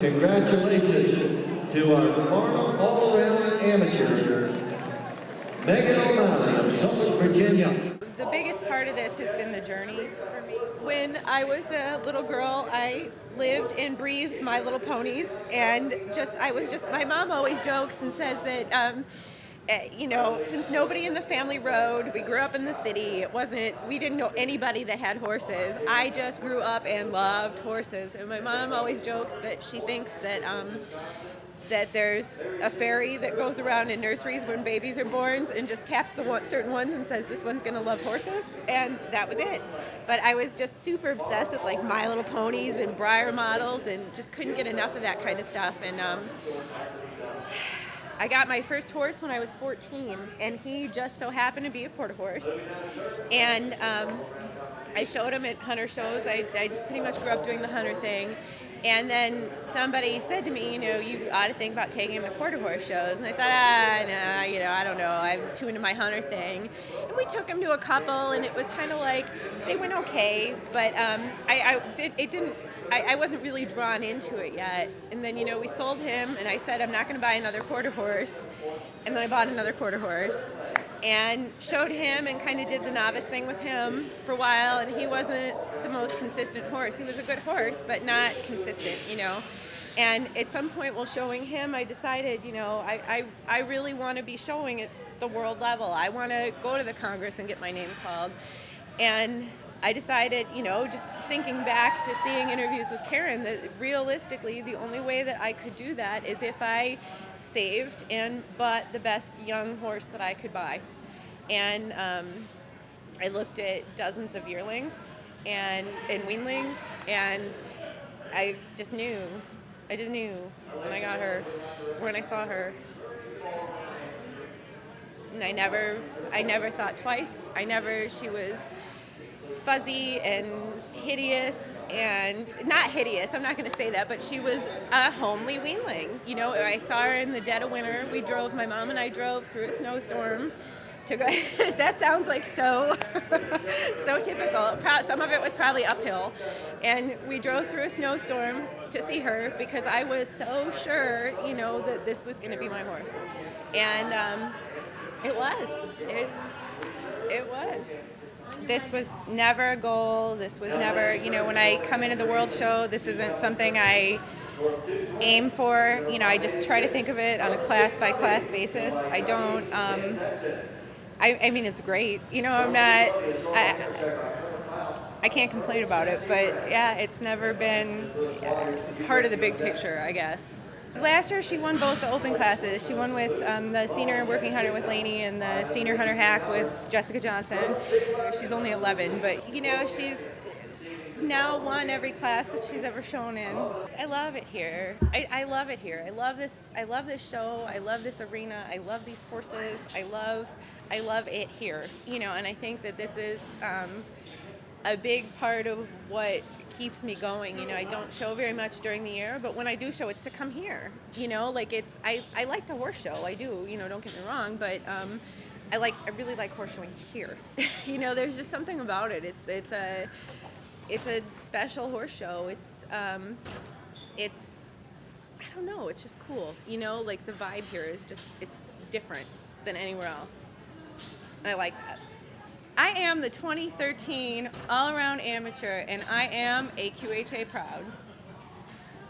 Congratulations to our Farnam All-Around Amateur, Megan O'Malley of Suffolk, Virginia. The biggest part of this has been the journey for me. When I was a little girl, I lived and breathed My Little Ponies, and my mom always jokes and says that, since nobody in the family rode, we grew up in the city, we didn't know anybody that had horses. I just grew up and loved horses, and my mom always jokes that she thinks that that there's a fairy that goes around in nurseries when babies are born and just taps certain ones and says this one's gonna love horses, and that was it. But I was just super obsessed with like My Little Ponies and Breyer models and just couldn't get enough of that kind of stuff. And I got my first horse when I was 14, and he just so happened to be a quarter horse. And I showed him at hunter shows. I just pretty much grew up doing the hunter thing. And then somebody said to me, you ought to think about taking him to quarter horse shows. And I thought, I don't know. I'm too into my hunter thing. And we took him to a couple, and it was kind of like, they went okay, but I wasn't really drawn into it yet. And then, we sold him, and I said, I'm not going to buy another quarter horse. And then I bought another quarter horse and showed him and kind of did the novice thing with him for a while. And he wasn't the most consistent horse. He was a good horse, but not consistent, And at some point while showing him, I decided, I really want to be showing at the world level. I want to go to the Congress and get my name called. And I decided, just thinking back to seeing interviews with Karen, that realistically the only way that I could do that is if I saved and bought the best young horse that I could buy. And I looked at dozens of yearlings and weanlings, and I just knew. I just knew when I got her, when I saw her. And I never thought twice. She was fuzzy and hideous, and not hideous, I'm not going to say that, but she was a homely weanling. I saw her in the dead of winter. My mom and I drove through a snowstorm to go. That sounds like so typical. Some of it was probably uphill, and we drove through a snowstorm to see her because I was so sure, that this was going to be my horse. And it was. This was never a goal. This was never, when I come into the World Show, this isn't something I aim for. I just try to think of it on a class-by-class basis. I don't, I mean, it's great. I can't complain about it, but yeah, it's never been part of the big picture, I guess. Last year, she won both the open classes. She won with the senior working hunter with Lainey and the senior hunter hack with Jessica Johnson. She's only 11, but she's now won every class that she's ever shown in. I love it here. I love it here. I love this show. I love this arena. I love these horses. I love it here. And I think that this is a big part of what keeps me going. I don't show very much during the year, but when I do show, it's to come here. I like to horse show. I do. Don't get me wrong, but I really like horse showing here. There's just something about it. It's a special horse show. It's I don't know. It's just cool. The vibe here is it's different than anywhere else, and I like that. I am the 2013 All-Around Amateur, and I am AQHA proud.